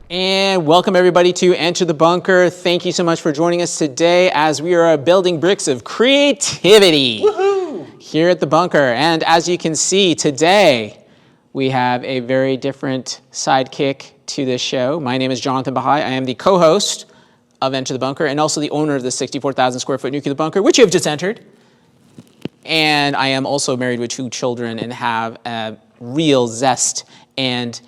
And welcome everybody to Enter the Bunker. Thank you so much for joining us today as we are building bricks of creativity here at the bunker. And as you can see today, we have a very different sidekick to this show. My name is Jonathan Bahai. I am the co-host of Enter the Bunker and also the owner of the 64,000 square foot nuclear bunker, which you have just entered. And I am also married with 2 children and have a real zest and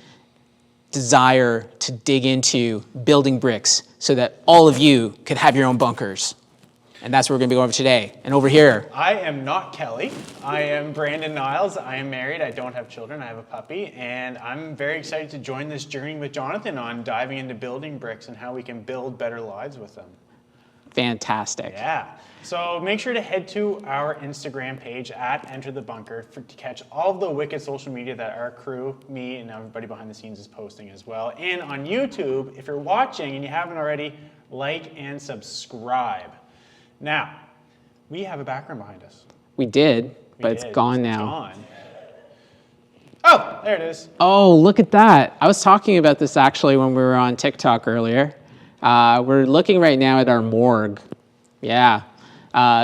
desire to dig into building bricks so that all of you could have your own bunkers. And that's what we're going to be going over today. And over here, I am not Kelly. I am Brandon Niles. I am married. I don't have children. I have a puppy. And I'm very excited to join this journey with Jonathan on diving into building bricks and how we can build better lives with them. Fantastic. Yeah. So make sure to head to our Instagram page at Enter the Bunker to catch all of the wicked social media that our crew, me, and everybody behind the scenes is posting as well. And on YouTube, if you're watching and you haven't already, like and subscribe. Now, we have a background behind us. We did, but it's gone now. Gone. Oh, there it is. Oh, look at that. I was talking about this actually when we were on TikTok earlier. We're looking right now at our morgue. Yeah.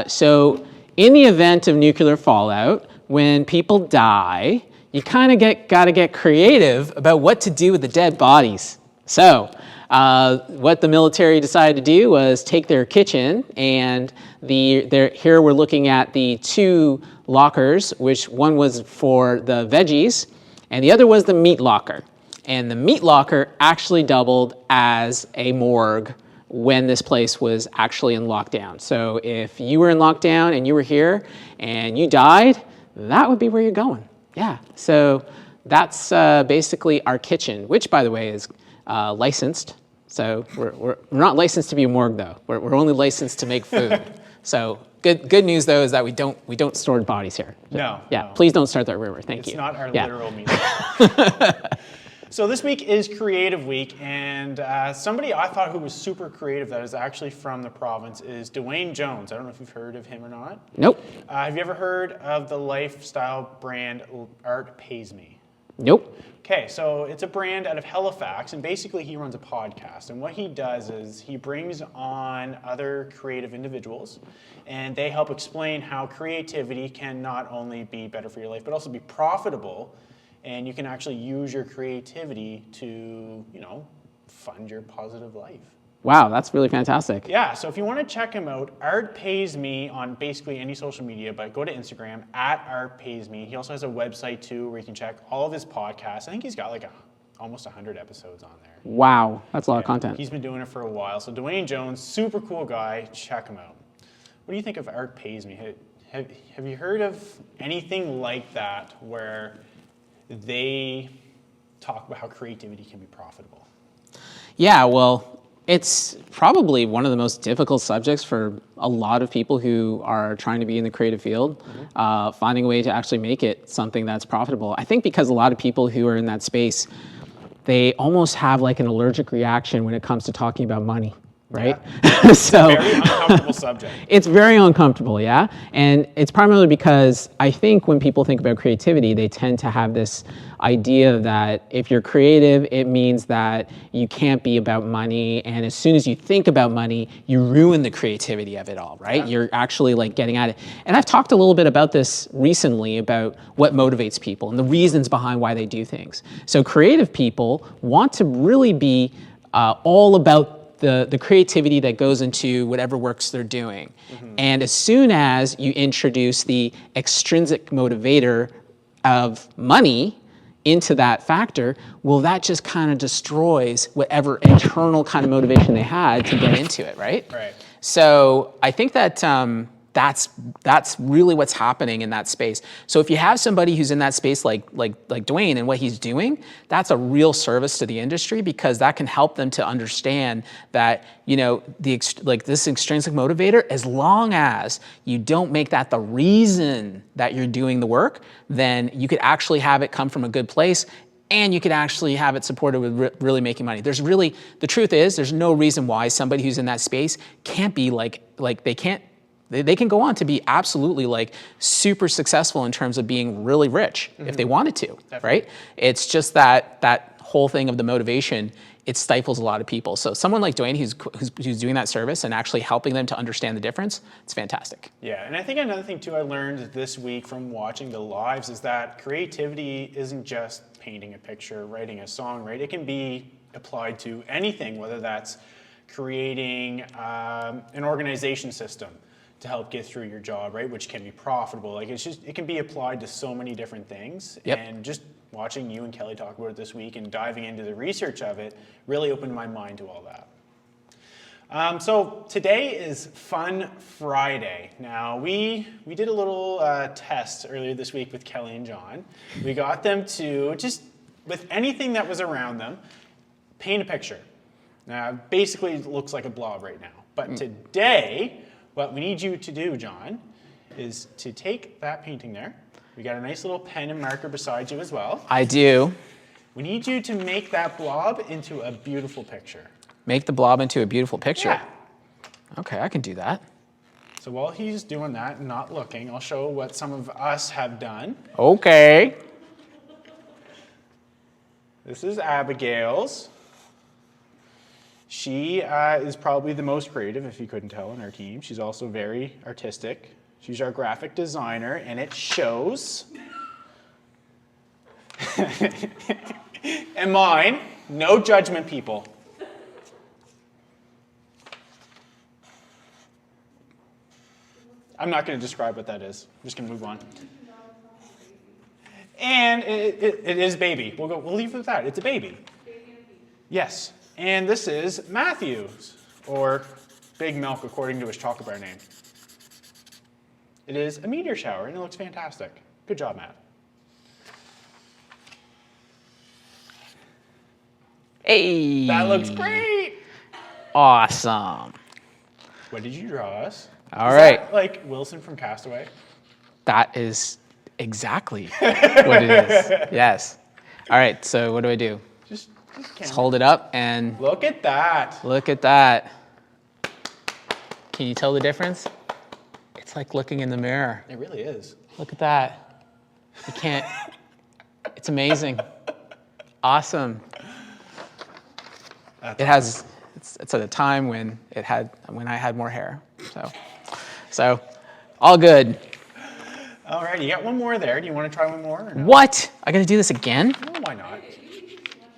So in the event of nuclear fallout, when people die, you kind of got to get creative about what to do with the dead bodies. So what the military decided to do was take their kitchen and here we're looking at the 2 lockers, which one was for the veggies and the other was the meat locker. And the meat locker actually doubled as a morgue when this place was actually in lockdown. So if you were in lockdown and you were here and you died, that would be where you're going. Yeah, so that's basically our kitchen, which by the way is licensed. So we're not licensed to be a morgue though. We're only licensed to make food. So good news though is that we don't store bodies here. No. Yeah, no. Please don't start that rumor. Thank you. It's not our literal meeting. So this week is Creative Week, and somebody I thought who was super creative that is actually from the province is Dwayne Jones. I don't know if you've heard of him or not. Nope. Have you ever heard of the lifestyle brand Art Pays Me? Nope. Okay, so it's a brand out of Halifax, and basically he runs a podcast. And what he does is he brings on other creative individuals, and they help explain how creativity can not only be better for your life, but also be profitable. And you can actually use your creativity to, fund your positive life. Wow, that's really fantastic. Yeah, so if you want to check him out, Art Pays Me on basically any social media, but go to Instagram, at Art Pays Me. He also has a website too where you can check all of his podcasts. I think he's got like almost 100 episodes on there. Wow, that's a lot of content. He's been doing it for a while. So Dwayne Jones, super cool guy, check him out. What do you think of Art Pays Me? Have you heard of anything like that where they talk about how creativity can be profitable? Yeah, well, it's probably one of the most difficult subjects for a lot of people who are trying to be in the creative field, finding a way to actually make it something that's profitable. I think because a lot of people who are in that space, they almost have like an allergic reaction when it comes to talking about money. Right? Yeah. So it's a very uncomfortable subject. It's very uncomfortable, yeah? And it's primarily because I think when people think about creativity, they tend to have this idea that if you're creative, it means that you can't be about money. And as soon as you think about money, you ruin the creativity of it all, right? Yeah. You're actually like getting at it. And I've talked a little bit about this recently about what motivates people and the reasons behind why they do things. So creative people want to really be all about the creativity that goes into whatever works they're doing. Mm-hmm. And as soon as you introduce the extrinsic motivator of money into that factor, well, that just kind of destroys whatever internal kind of motivation they had to get into it, right? Right. So I think that that's really what's happening in that space. So if you have somebody who's in that space like Dwayne and what he's doing, that's a real service to the industry because that can help them to understand that, this extrinsic motivator, as long as you don't make that the reason that you're doing the work, then you could actually have it come from a good place and you could actually have it supported with really making money. The truth is, there's no reason why somebody who's in that space can't be they can go on to be absolutely like super successful in terms of being really rich if they wanted to, right? It's just that whole thing of the motivation it stifles a lot of people. So someone like Dwayne who's doing that service and actually helping them to understand the difference, it's fantastic. Yeah, and I think another thing too I learned this week from watching the lives is that creativity isn't just painting a picture, writing a song, right? It can be applied to anything, whether that's creating an organization system to help get through your job, right? Which can be profitable. Like it can be applied to so many different things. Yep. And just watching you and Kelly talk about it this week and diving into the research of it really opened my mind to all that. So today is Fun Friday. Now we did a little test earlier this week with Kelly and John. We got them to just, with anything that was around them, paint a picture. Now basically it looks like a blob right now. But today, what we need you to do, John, is to take that painting there. We got a nice little pen and marker beside you as well. I do. We need you to make that blob into a beautiful picture. Make the blob into a beautiful picture? Yeah. Okay, I can do that. So while he's doing that and not looking, I'll show what some of us have done. Okay. This is Abigail's. She is probably the most creative, if you couldn't tell, in our team. She's also very artistic. She's our graphic designer, and it shows. And mine, no judgment, people. I'm not going to describe what that is. I'm just going to move on. And it is baby. We'll leave it at that. It's a baby. Yes. And this is Matthew's, or Big Milk, according to his chocolate bar name. It is a meteor shower, and it looks fantastic. Good job, Matt. Hey. That looks great. Awesome. What did you draw us? All Is right. that like Wilson from Castaway? That is exactly what it is. Yes. All right, so what do I do? Just Let's hold it up and look at that. look at that. Can you tell the difference? It's like looking in the mirror. It really is. Look at that. You can't, it's amazing. Awesome. It's at a time when I had more hair. So all good. All right, you got one more there. Do you want to try one more? Or no? What? I gotta do this again? No, why not?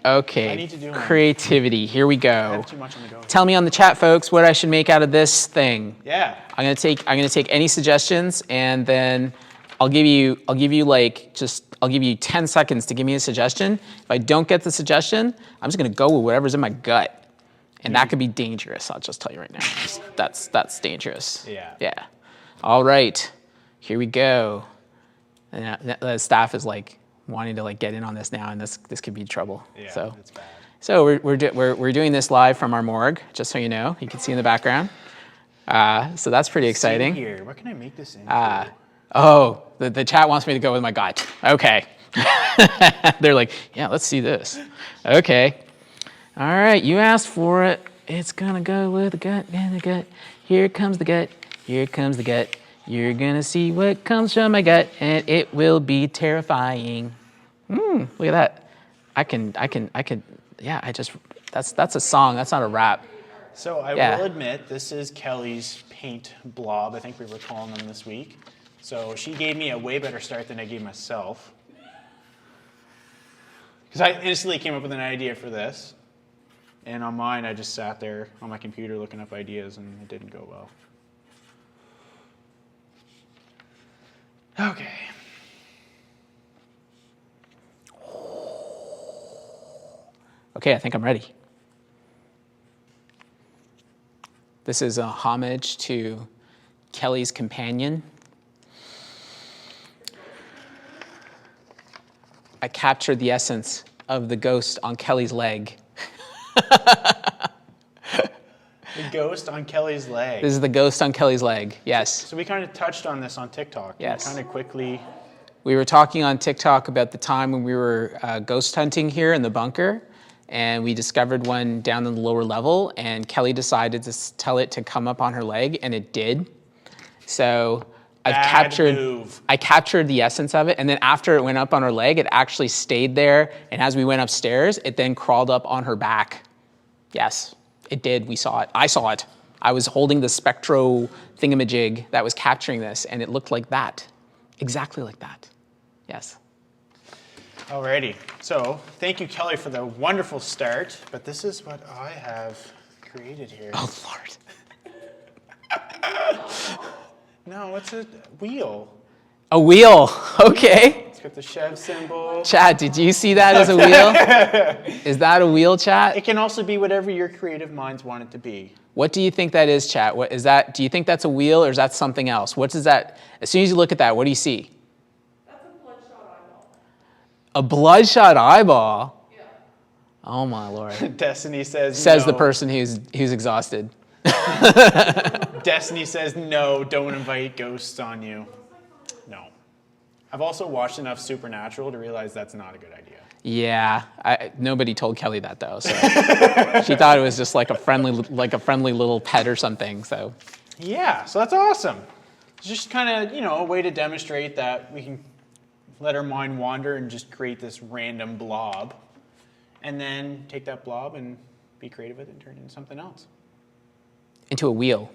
Okay. I need to do one. Creativity. Here we I go. have too much on the go. Tell me on the chat, folks, what I should make out of this thing. Yeah. I'm gonna take any suggestions, and then I'll give you 10 seconds to give me a suggestion. If I don't get the suggestion, I'm just gonna go with whatever's in my gut. And that could be dangerous, I'll just tell you right now. That's dangerous. Yeah. Yeah. All right, here we go. And the staff is like wanting to like get in on this now, and this could be trouble. Yeah, So, that's bad. so we're doing this live from our morgue, just so you know. You can see in the background. So that's pretty exciting. See here, what can I make this into? Oh, the chat wants me to go with my gut. Okay. They're like, yeah, let's see this. Okay. All right, you asked for it. It's gonna go with the gut and the gut. Here comes the gut. Here comes the gut. You're gonna see what comes from my gut, and it will be terrifying. Look at that. I can. Yeah, that's a song. That's not a rap. So I will admit, this is Kelly's paint blob. I think we were calling them this week. So she gave me a way better start than I gave myself. Because I instantly came up with an idea for this. And on mine, I just sat there on my computer looking up ideas, and it didn't go well. Okay. Okay, I think I'm ready. This is a homage to Kelly's companion. I captured the essence of the ghost on Kelly's leg. The ghost on Kelly's leg. This is the ghost on Kelly's leg, yes. So we kind of touched on this on TikTok. Yes. Kind of quickly. We were talking on TikTok about the time when we were ghost hunting here in the bunker, and we discovered one down in the lower level, and Kelly decided to tell it to come up on her leg, and it did. So I captured the essence of it, and then after it went up on her leg, it actually stayed there, and as we went upstairs, it then crawled up on her back. Yes, it did. We saw it. I saw it. I was holding the spectro thingamajig that was capturing this, and it looked like that. Exactly like that. Yes. Alrighty. So thank you, Kelly, for the wonderful start. But this is what I have created here. Oh, Lord. No, it's a wheel. A wheel. Okay. It's got the Chev symbol. Chat, did you see that as a wheel? Is that a wheel, chat? It can also be whatever your creative minds want it to be. What do you think that is, chat? What is that? Do you think that's a wheel or is that something else? What does that, as soon as you look at that, what do you see? That's a bloodshot eyeball. A bloodshot eyeball? Yeah. Oh my Lord. Destiny says Says no. the person who's exhausted. Destiny says no, don't invite ghosts on you. No. I've also watched enough Supernatural to realize that's not a good idea. Yeah, nobody told Kelly that though. So she thought it was just like a friendly little pet or something. So Yeah, so that's awesome. It's just kind of, a way to demonstrate that we can let our mind wander and just create this random blob and then take that blob and be creative with it and turn it into something else. into a wheel,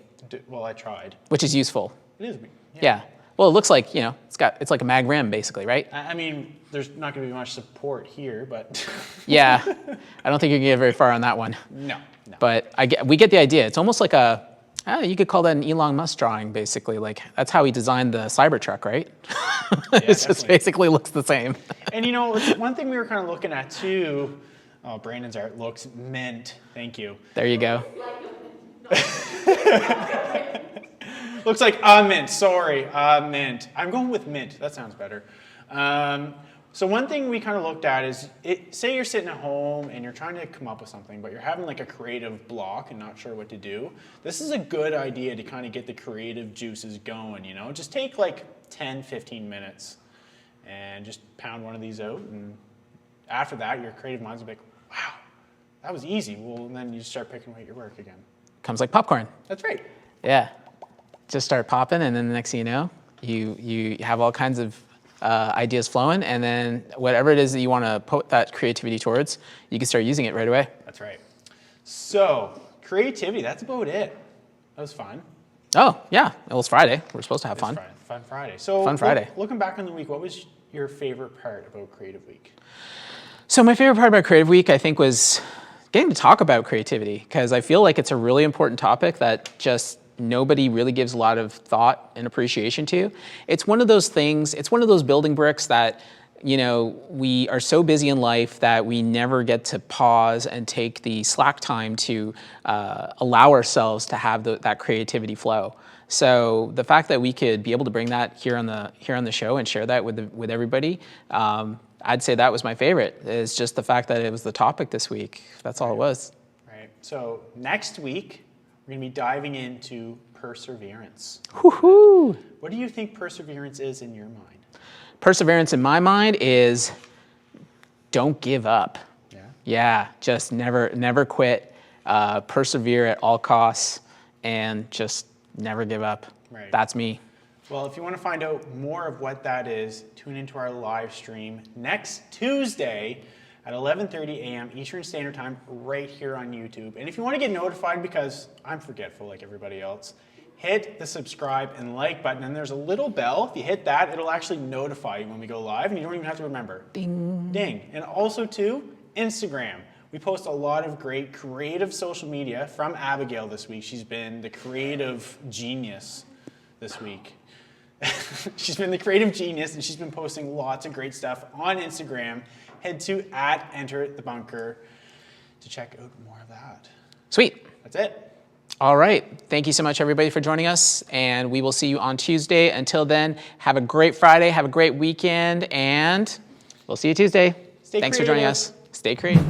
Well, I tried. which is useful. It is. Yeah. Well, it looks like it's like a mag rim basically, right? I mean, there's not going to be much support here, but Yeah. I don't think you can get very far on that one. no. But we get the idea. It's almost like you could call that an Elon Musk drawing, basically. Like that's how he designed the Cybertruck, right? It just definitely. basically looks the same. And it's one thing we were kind of looking at too. Oh, Brandon's art looks mint. Thank you. There you go. Looks like a mint. Sorry, a mint. I'm going with mint. That sounds better. So one thing we kind of looked at is, say you're sitting at home and you're trying to come up with something, but you're having like a creative block and not sure what to do. This is a good idea to kind of get the creative juices going, Just take like 10, 15 minutes and just pound one of these out. And after that, your creative mind's will be like, wow, that was easy. Well, and then you start picking away at your work again. Comes like popcorn. That's right. Yeah. Just start popping, and then the next thing you know, you have all kinds of ideas flowing, and then whatever it is that you want to put that creativity towards, you can start using it right away. That's right. So, creativity, that's about it. That was fun. Oh, yeah. Well, it's Friday. We're supposed to have fun. Fun Friday. So, Fun Friday. Looking back on the week, what was your favorite part about Creative Week? So my favorite part about Creative Week, I think, was getting to talk about creativity, because I feel like it's a really important topic that just nobody really gives a lot of thought and appreciation to. It's one of those things, it's one of those building bricks that, we are so busy in life that we never get to pause and take the slack time to allow ourselves to have that creativity flow. So the fact that we could be able to bring that here on the show and share that with everybody, I'd say that was my favorite, is just the fact that it was the topic this week. That's all it was. Right. So next week, we're going to be diving into perseverance. Woohoo! What do you think perseverance is in your mind? Perseverance in my mind is don't give up. Yeah. Yeah, just never quit. Persevere at all costs and just never give up. Right. That's me. Well, if you want to find out more of what that is, tune into our live stream next Tuesday at 11:30 a.m. Eastern Standard Time right here on YouTube. And if you want to get notified, because I'm forgetful like everybody else, hit the subscribe and like button, and there's a little bell. If you hit that, it'll actually notify you when we go live, and you don't even have to remember. Ding. Ding. And also, too, Instagram. We post a lot of great creative social media from Abigail this week. She's been the creative genius this week. She's been the creative genius, and she's been posting lots of great stuff on Instagram. Head to @EnterTheBunker to check out more of that. Sweet. That's it. All right. Thank you so much, everybody, for joining us, and we will see you on Tuesday. Until then, have a great Friday, have a great weekend, and we'll see you Tuesday. Stay Thanks creative. for joining us. Stay creative.